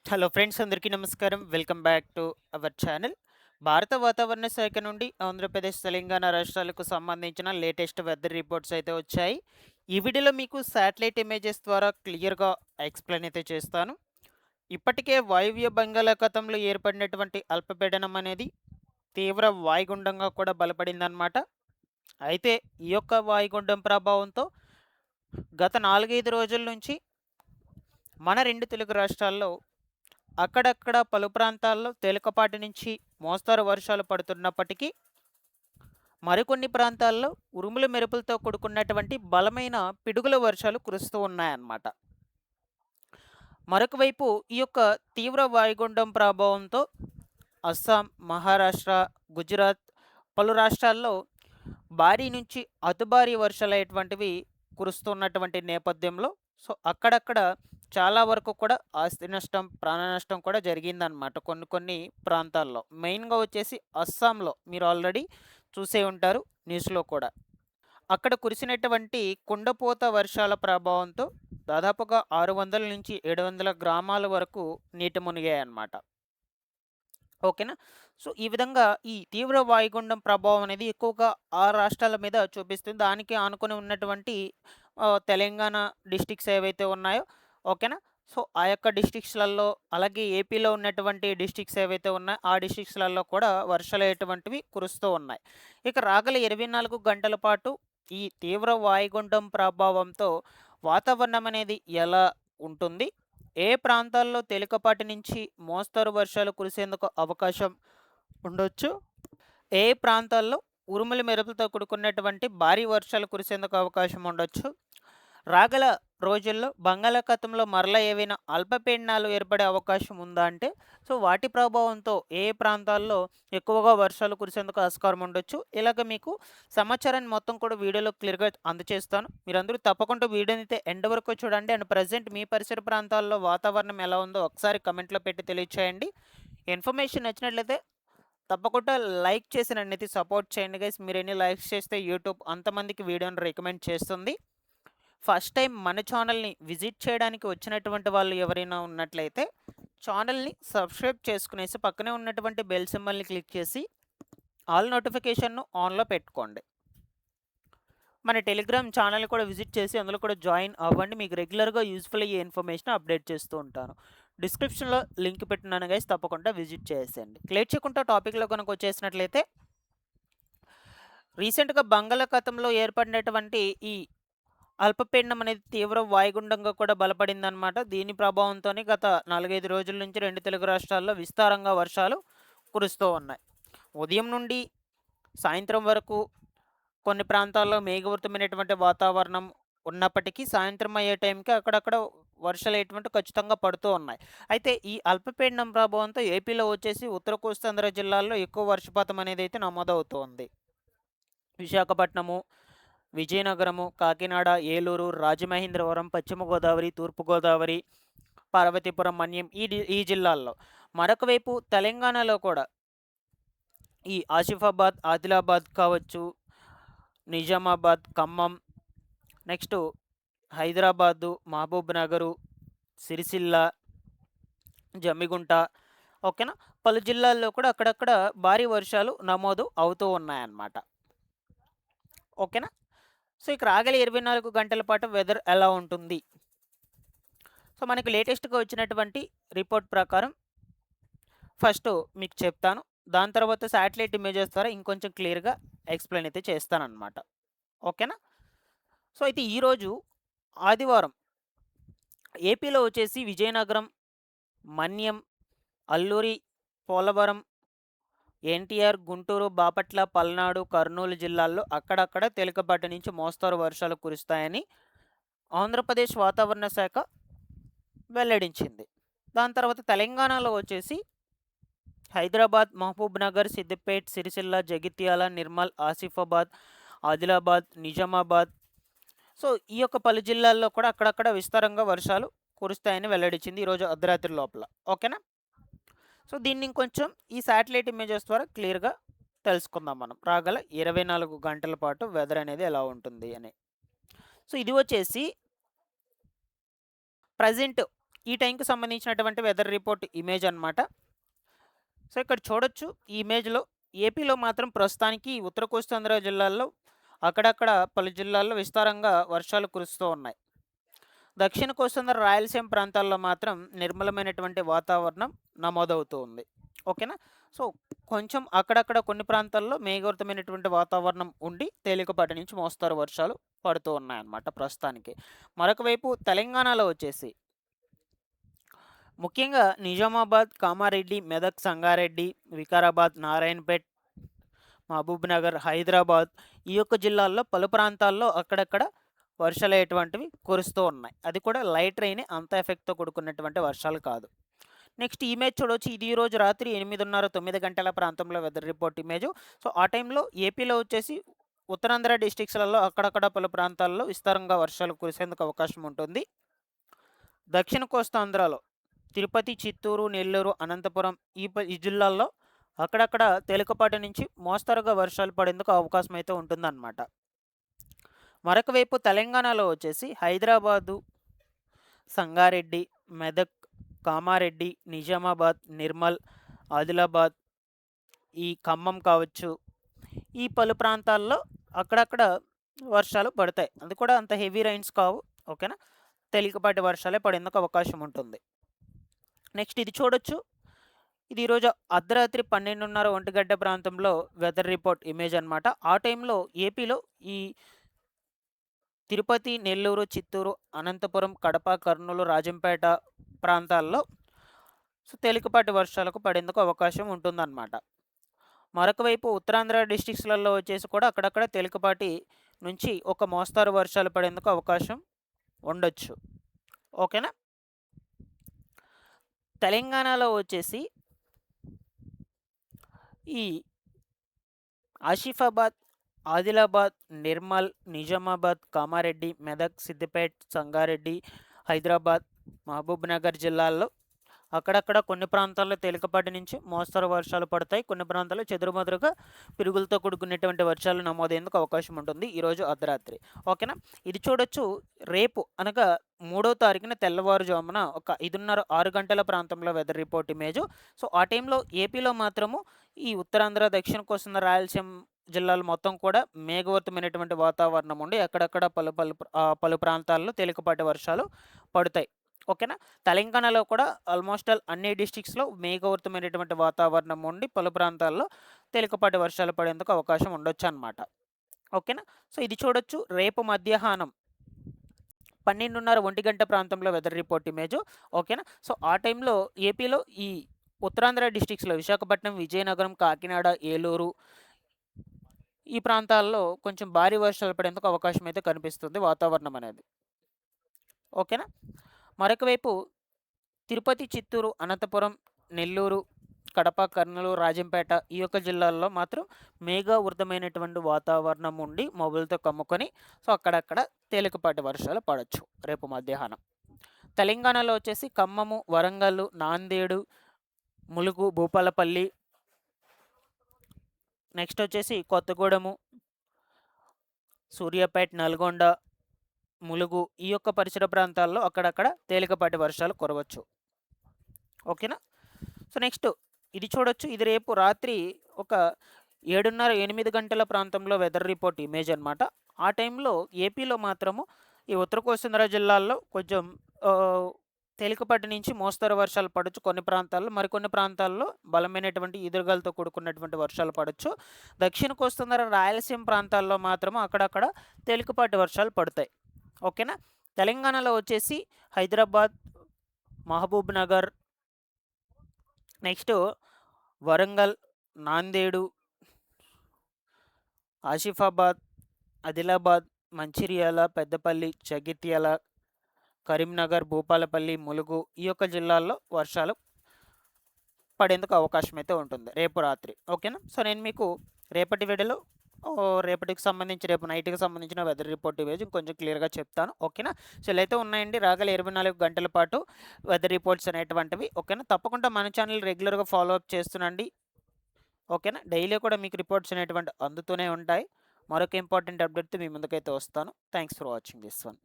Hello friends, అందరికీ నమస్కారం. Welcome back to our channel. భారత వాతావరణ శాఖ నుండి ఆంధ్రప్రదేశ్, తెలంగాణ రాష్ట్రాలకు సంబంధించిన లేటెస్ట్ వెదర్ రిపోర్ట్స్ అయితే వచ్చాయి. ఈ వీడియోలో మీకు శాటిలైట్ ఇమేజెస్ ద్వారా క్లియర్‌గా ఎక్స్‌ప్లెయిన్ అయితే చేస్తాను. ఇప్పటికే వాయువ్య బంగాళాఖాతంలో ఏర్పడినటువంటి అల్పపీడనం అనేది తీవ్ర వాయుగుండంగా కూడా బలపడిందనమాట. అయితే ఈ యొక్క వాయుగుండం ప్రభావంతో గత 4, 5 రోజుల నుంచి మన 2 తెలుగు రాష్ట్రాల్లో అక్కడక్కడ పలు ప్రాంతాల్లో తేలికపాటి నుంచి మోస్తరు వర్షాలు పడుతున్నప్పటికీ, మరికొన్ని ప్రాంతాల్లో ఉరుములు మెరుపులతో కూడుకున్నటువంటి బలమైన పిడుగుల వర్షాలు కురుస్తూ ఉన్నాయన్నమాట. మరొక వైపు ఈ యొక్క తీవ్ర వాయుగుండం ప్రభావంతో అస్సాం, మహారాష్ట్ర, గుజరాత్ పలు రాష్ట్రాల్లో భారీ నుంచి అతి భారీ వర్షాలైనటువంటివి కురుస్తున్నటువంటి నేపథ్యంలో అక్కడక్కడ చాలా వరకు కూడా ఆస్తి నష్టం, ప్రాణ నష్టం కూడా జరిగిందనమాట కొన్ని కొన్ని ప్రాంతాల్లో. మెయిన్‌గా వచ్చేసి అస్సాంలో మీరు ఆల్రెడీ చూసే ఉంటారు న్యూస్‌లో కూడా. అక్కడ కురిసినటువంటి కుండపోత వర్షాల ప్రభావంతో దాదాపుగా 600-700 గ్రామాల వరకు నీట మునిగాయన్నమాట. ఓకేనా. ఈ విధంగా ఈ తీవ్ర వాయుగుండం ప్రభావం అనేది ఎక్కువగా ఆ రాష్ట్రాల మీద చూపిస్తుంది. దానికి ఆనుకొని ఉన్నటువంటి తెలంగాణ డిస్ట్రిక్ట్స్ ఏవైతే ఉన్నాయో, ఓకేనా. ఆ యొక్క డిస్ట్రిక్ట్స్‌లలో అలాగే ఏపీలో ఉన్నటువంటి డిస్ట్రిక్ట్స్ ఏవైతే ఉన్నాయో, ఆ డిస్ట్రిక్ట్స్‌లలో కూడా వర్షాలనేటువంటివి కురుస్తూ ఉన్నాయి. ఇక రాగల 24 గంటల పాటు ఈ తీవ్ర వాయుగుండం ప్రభావంతో వాతావరణం అనేది ఎలా ఉంటుంది? ఏ ప్రాంతాల్లో తేలికపాటి నుంచి మోస్తరు వర్షాలు కురిసేందుకు అవకాశం ఉండొచ్చు? ఏ ప్రాంతాల్లో ఉరుములు మెరుపులతో కూడుకున్నటువంటి భారీ వర్షాలు కురిసేందుకు అవకాశం ఉండొచ్చు? రాగల రోజుల్లో బంగాళాఖాతంలో మరలా ఏవైనా అల్పపీడనాలు ఏర్పడే అవకాశం ఉందా అంటే, వాటి ప్రభావంతో ఏ ప్రాంతాల్లో ఎక్కువగా వర్షాలు కురిసేందుకు ఆస్కారం ఉండొచ్చు. ఇలాగ మీకు సమాచారాన్ని మొత్తం కూడా వీడియోలో క్లియర్‌గా అందజేస్తాను. మీరందరూ తప్పకుండా వీడియోని అయితే ఎండ్ వరకు చూడండి. అండ్ ప్రెజెంట్ మీ పరిసర ప్రాంతాల్లో వాతావరణం ఎలా ఉందో ఒకసారి కమెంట్‌లో పెట్టి తెలియచేయండి. ఇన్ఫర్మేషన్ నచ్చినట్లయితే తప్పకుండా లైక్ చేసి నన్నైతే సపోర్ట్ చేయండి గైస్. మీరు ఎన్ని లైక్స్ చేస్తే యూట్యూబ్ అంతమందికి వీడియోని రికమెండ్ చేస్తుంది. ఫస్ట్ టైం మన ఛానల్‌ని విజిట్ చేయడానికి వచ్చినటువంటి వాళ్ళు ఎవరైనా ఉన్నట్లయితే ఛానల్‌ని సబ్స్క్రైబ్ చేసుకునేసి పక్కనే ఉన్నటువంటి బెల్ సింబల్‌ని క్లిక్ చేసి ఆల్ నోటిఫికేషన్‌ను ఆన్‌లో పెట్టుకోండి. మన టెలిగ్రామ్ ఛానల్ కూడా విజిట్ చేసి అందులో కూడా జాయిన్ అవ్వండి. మీకు రెగ్యులర్‌గా యూజ్‌ఫుల్ అయ్యే ఇన్ఫర్మేషన్ అప్డేట్ చేస్తూ ఉంటాను. డిస్క్రిప్షన్‌లో లింక్ పెట్టినాను గైస్, తప్పకుండా విజిట్ చేసేయండి. లేట్ చేయకుండా టాపిక్‌లో కనుక వచ్చేసినట్లయితే, రీసెంట్‌గా బంగాళాఖాతంలో ఏర్పడినటువంటి ఈ అల్పపీడనం అనేది తీవ్ర వాయుగుండంగా కూడా బలపడిందనమాట. దీని ప్రభావంతోనే గత 4, 5 రోజుల నుంచి 2 తెలుగు రాష్ట్రాల్లో విస్తారంగా వర్షాలు కురుస్తూ ఉన్నాయి. ఉదయం నుండి సాయంత్రం వరకు కొన్ని ప్రాంతాల్లో మేఘావృతమైనటువంటి వాతావరణం ఉన్నప్పటికీ, సాయంత్రం అయ్యే టైంకి అక్కడక్కడ వర్షాలు ఖచ్చితంగా పడుతూ ఉన్నాయి. అయితే ఈ అల్పపీడనం ప్రభావంతో ఏపీలో వచ్చేసి ఉత్తర కోస్తాంధ్ర జిల్లాల్లో ఎక్కువ వర్షపాతం అనేది అయితే నమోదవుతోంది. విశాఖపట్నము, విజయనగరము, కాకినాడ, ఏలూరు, రాజమహేంద్రవరం, పశ్చిమ గోదావరి, తూర్పు గోదావరి, పార్వతీపురం, మన్యం ఈ జిల్లాల్లో. మరొక వైపు తెలంగాణలో కూడా ఈ ఆసిఫాబాద్, ఆదిలాబాద్ కావచ్చు, నిజామాబాద్, ఖమ్మం, నెక్స్టు హైదరాబాదు, మహబూబ్ నగరు, సిరిసిల్ల, జమ్మిగుంట, ఓకేనా. పలు జిల్లాల్లో కూడా అక్కడక్కడ భారీ వర్షాలు నమోదు అవుతూ ఉన్నాయన్నమాట. ఓకేనా. ఇక రాగల 24 గంటల పాటు వెదర్ ఎలా ఉంటుంది? మనకి లేటెస్ట్‌గా వచ్చినటువంటి రిపోర్ట్ ప్రకారం ఫస్ట్ మీకు చెప్తాను. దాని తర్వాత శాటిలైట్ ఇమేజెస్ ద్వారా ఇంకొంచెం క్లియర్‌గా ఎక్స్‌ప్లెయిన్ అయితే చేస్తానన్నమాట. ఓకేనా. అయితే ఈరోజు ఆదివారం ఏపీలో వచ్చేసి విజయనగరం, మన్యం, అల్లూరి, పోలవరం, ఎన్టీఆర్, గుంటూరు, బాపట్ల, పల్నాడు, కర్నూలు జిల్లాల్లో అక్కడక్కడ తేలికపాటి నుంచి మోస్తరు వర్షాలు కురుస్తాయని ఆంధ్రప్రదేశ్ వాతావరణ శాఖ వెల్లడించింది. దాని తర్వాత తెలంగాణలో వచ్చేసి హైదరాబాద్, మహబూబ్ నగర్, సిద్దిపేట్, సిరిసిల్ల, జగిత్యాల, నిర్మల్, ఆసిఫాబాద్, ఆదిలాబాద్, నిజామాబాద్, ఈ యొక్క పలు జిల్లాల్లో కూడా అక్కడక్కడ విస్తారంగా వర్షాలు కురుస్తాయని వెల్లడించింది ఈరోజు అర్ధరాత్రి లోపల. ఓకేనా. దీన్ని ఇంకొంచెం ఈ శాటిలైట్ ఇమేజెస్ ద్వారా క్లియర్‌గా తెలుసుకుందాం మనం. రాగల 24 గంటల పాటు వెదర్ అనేది ఎలా ఉంటుంది అని. ఇది వచ్చేసి ప్రెజెంట్ ఈ టైంకి సంబంధించినటువంటి వెదర్ రిపోర్ట్ ఇమేజ్ అనమాట. సో ఇక్కడ చూడొచ్చు ఈ ఇమేజ్‌లో ఏపీలో మాత్రం ప్రస్తుతానికి ఉత్తర కోస్తాంధ్ర జిల్లాల్లో అక్కడక్కడ పలు జిల్లాల్లో విస్తారంగా వర్షాలు కురుస్తూ ఉన్నాయి. దక్షిణ కోస్తాంధ్ర రాయలసీమ ప్రాంతాల్లో మాత్రం నిర్మలమైనటువంటి వాతావరణం నమోదవుతూ ఉంది. ఓకేనా? సో కొంచెం అక్కడక్కడ కొన్ని ప్రాంతాల్లో మేఘావృతమైనటువంటి వాతావరణం ఉండి తేలికపాటి నుంచి మోస్తారు వర్షాలు పడుతూ ఉన్నాయన్నమాట ప్రస్తుతానికి. మరొక వైపు తెలంగాణలో వచ్చేసి ముఖ్యంగా నిజామాబాద్, కామారెడ్డి, మెదక్, సంగారెడ్డి, వికారాబాద్, నారాయణపేట్, మహబూబ్‌నగర్, హైదరాబాద్ ఈ యొక్క జిల్లాల్లో పలు ప్రాంతాల్లో అక్కడక్కడ వర్షాలనేటువంటివి కురుస్తూ ఉన్నాయి. అది కూడా లైట్ రెయినే, అంత ఎఫెక్ట్‌తో కూడుకున్నటువంటి వర్షాలు కాదు. నెక్స్ట్ ఇమేజ్ చూడొచ్చు. ఇది ఈరోజు రాత్రి 8:30, 9 గంటల ప్రాంతంలో వెదర్ రిపోర్ట్ ఇమేజు. సో ఆ టైంలో ఏపీలో వచ్చేసి ఉత్తరాంధ్ర డిస్ట్రిక్ట్స్‌లలో అక్కడక్కడ పలు ప్రాంతాల్లో విస్తారంగా వర్షాలు కురిసేందుకు అవకాశం ఉంటుంది. దక్షిణ కోస్తాంధ్రలో తిరుపతి, చిత్తూరు, నెల్లూరు, అనంతపురం ఈ జిల్లాల్లో అక్కడక్కడ తేలికపాటి నుంచి మోస్తరుగా వర్షాలు పడేందుకు అవకాశం అయితే ఉంటుందన్నమాట. మరొక వైపు తెలంగాణలో వచ్చేసి హైదరాబాదు, సంగారెడ్డి, మెదక్, కామారెడ్డి, నిజామాబాద్, నిర్మల్, ఆదిలాబాద్, ఈ ఖమ్మం కావచ్చు, ఈ పలు ప్రాంతాల్లో అక్కడక్కడ వర్షాలు పడతాయి. అది కూడా అంత హెవీ రైన్స్ కావు. ఓకేనా? తేలికపాటి వర్షాలే పడేందుకు అవకాశం ఉంటుంది. నెక్స్ట్ ఇది చూడొచ్చు. ఇది ఈరోజు అర్ధరాత్రి 12:30, 1 గంట ప్రాంతంలో వెదర్ రిపోర్ట్ ఇమేజ్ అనమాట. ఆ టైంలో ఏపీలో ఈ తిరుపతి, నెల్లూరు, చిత్తూరు, అనంతపురం, కడప, కర్నూలు, రాజంపేట ప్రాంతాల్లో సో తేలికపాటి వర్షాలకు పడేందుకు అవకాశం ఉంటుందన్నమాట. మరొక వైపు ఉత్తరాంధ్ర డిస్ట్రిక్ట్స్‌లలో వచ్చేసి కూడా అక్కడక్కడ తేలికపాటి నుంచి ఒక మోస్తారు వర్షాలు పడేందుకు అవకాశం ఉండొచ్చు. ఓకేనా? తెలంగాణలో వచ్చేసి ఈ ఆసిఫాబాద్, ఆదిలాబాద్, నిర్మల్, నిజామాబాద్, కామారెడ్డి, మెదక్, సిద్దిపేట్, సంగారెడ్డి, హైదరాబాద్, మహబూబ్‌నగర్ జిల్లాల్లో అక్కడక్కడ కొన్ని ప్రాంతాల్లో తేలికపాటి నుంచి మోస్తరు వర్షాలు పడతాయి. కొన్ని ప్రాంతాల్లో చెదురుమదురుగా పిడుగులతో కూడుకున్నటువంటి వర్షాలు నమోదయ్యేందుకు అవకాశం ఉంటుంది ఈరోజు అర్ధరాత్రి. ఓకేనా? ఇది చూడొచ్చు. రేపు అనగా 3వ తారీఖున తెల్లవారుజామున ఒక 5:30, 6 గంటల ప్రాంతంలో వెదర్ రిపోర్ట్ ఇమేజు. సో ఆ టైంలో ఏపీలో మాత్రము ఈ ఉత్తరాంధ్ర, దక్షిణ కోస్తాంధ్ర, రాయలసీమ జిల్లాలు మొత్తం కూడా మేఘావృతమైనటువంటి వాతావరణం ఉండి అక్కడక్కడ పలు ప్రాంతాల్లో తేలికపాటి వర్షాలు పడతాయి. ఓకేనా? తెలంగాణలో కూడా ఆల్మోస్ట్ ఆల్ అన్ని డిస్ట్రిక్ట్స్‌లో మేఘావృతమైనటువంటి వాతావరణం ఉండి పలు ప్రాంతాల్లో తేలికపాటి వర్షాలు పడేందుకు అవకాశం ఉండొచ్చనమాట. ఓకేనా? సో ఇది చూడొచ్చు. రేపు మధ్యాహ్నం 12:30, 1 గంట ప్రాంతంలో వెదర్ రిపోర్ట్ ఇమేజు. ఓకేనా? సో ఆ టైంలో ఏపీలో ఈ ఉత్తరాంధ్ర డిస్ట్రిక్ట్స్‌లో విశాఖపట్నం, విజయనగరం, కాకినాడ, ఏలూరు ఈ ప్రాంతాల్లో కొంచెం భారీ వర్షాలు పడేందుకు అవకాశం అయితే కనిపిస్తుంది వాతావరణం అనేది. ఓకేనా? మరొక వైపు తిరుపతి, చిత్తూరు, అనంతపురం, నెల్లూరు, కడప, కర్నూలు, రాజంపేట ఈ యొక్క జిల్లాల్లో మాత్రం మేఘావృతమైనటువంటి వాతావరణం ఉండి మబ్బులతో కమ్ముకొని సో అక్కడక్కడ తేలికపాటి వర్షాలు పడొచ్చు రేపు మధ్యాహ్నం. తెలంగాణలో వచ్చేసి ఖమ్మము, వరంగల్, నాందేడు, ములుగు, భూపాలపల్లి, నెక్స్ట్ వచ్చేసి కొత్తగూడెము, సూర్యాపేట, నల్గొండ, ములుగు ఈ యొక్క పరిసర ప్రాంతాల్లో అక్కడక్కడ తేలికపాటి వర్షాలు కురవచ్చు. ఓకేనా? సో నెక్స్ట్ ఇది చూడొచ్చు. ఇది రేపు రాత్రి ఒక 7:30, 8 గంటల ప్రాంతంలో వెదర్ రిపోర్ట్ ఇమేజ్ అనమాట. ఆ టైంలో ఏపీలో మాత్రము ఈ ఉత్తర కోస్తాంధ్ర జిల్లాల్లో కొంచెం తేలికపాటి నుంచి మోస్తరు వర్షాలు పడొచ్చు కొన్ని ప్రాంతాల్లో. మరికొన్ని ప్రాంతాల్లో బలమైనటువంటి ఈదురుగాలతో కూడుకున్నటువంటి వర్షాలు పడొచ్చు. దక్షిణ కోస్తాంధ్ర, రాయలసీమ ప్రాంతాల్లో మాత్రం అక్కడక్కడ తేలికపాటి వర్షాలు పడతాయి. ఓకేనా? తెలంగాణలో వచ్చేసి హైదరాబాద్, మహబూబ్‌నగర్, నెక్స్ట్ వరంగల్, నాందేడు, ఆసిఫాబాద్, ఆదిలాబాద్, మంచిర్యాల, పెద్దపల్లి, జగిత్యాల, కరీంనగర్, భూపాలపల్లి, ములుగు ఈ యొక్క జిల్లాల్లో వర్షాలు పడేందుకు అవకాశం అయితే ఉంటుంది రేపు రాత్రి. ఓకేనా? సో నేను మీకు రేపటి వీడియోలో రేపటికి సంబంధించి రేపు నైట్‌కి సంబంధించిన వెదర్ రిపోర్ట్ ఇమేజ్ కొంచెం క్లియర్‌గా చెప్తాను. ఓకేనా? సో ఇలా అయితే ఉన్నాయండి రాగల 24 గంటల పాటు వెదర్ రిపోర్ట్స్ అనేటువంటివి. ఓకేనా? తప్పకుండా మన ఛానల్ రెగ్యులర్‌గా ఫాలో అప్ చేస్తుండండి. ఓకేనా? డైలీ కూడా మీకు రిపోర్ట్స్ అనేటువంటివి అందుతూనే ఉంటాయి. మరొక ఇంపార్టెంట్ అప్డేట్‌తో మీ ముందుకైతే వస్తాను. Thanks for watching this one.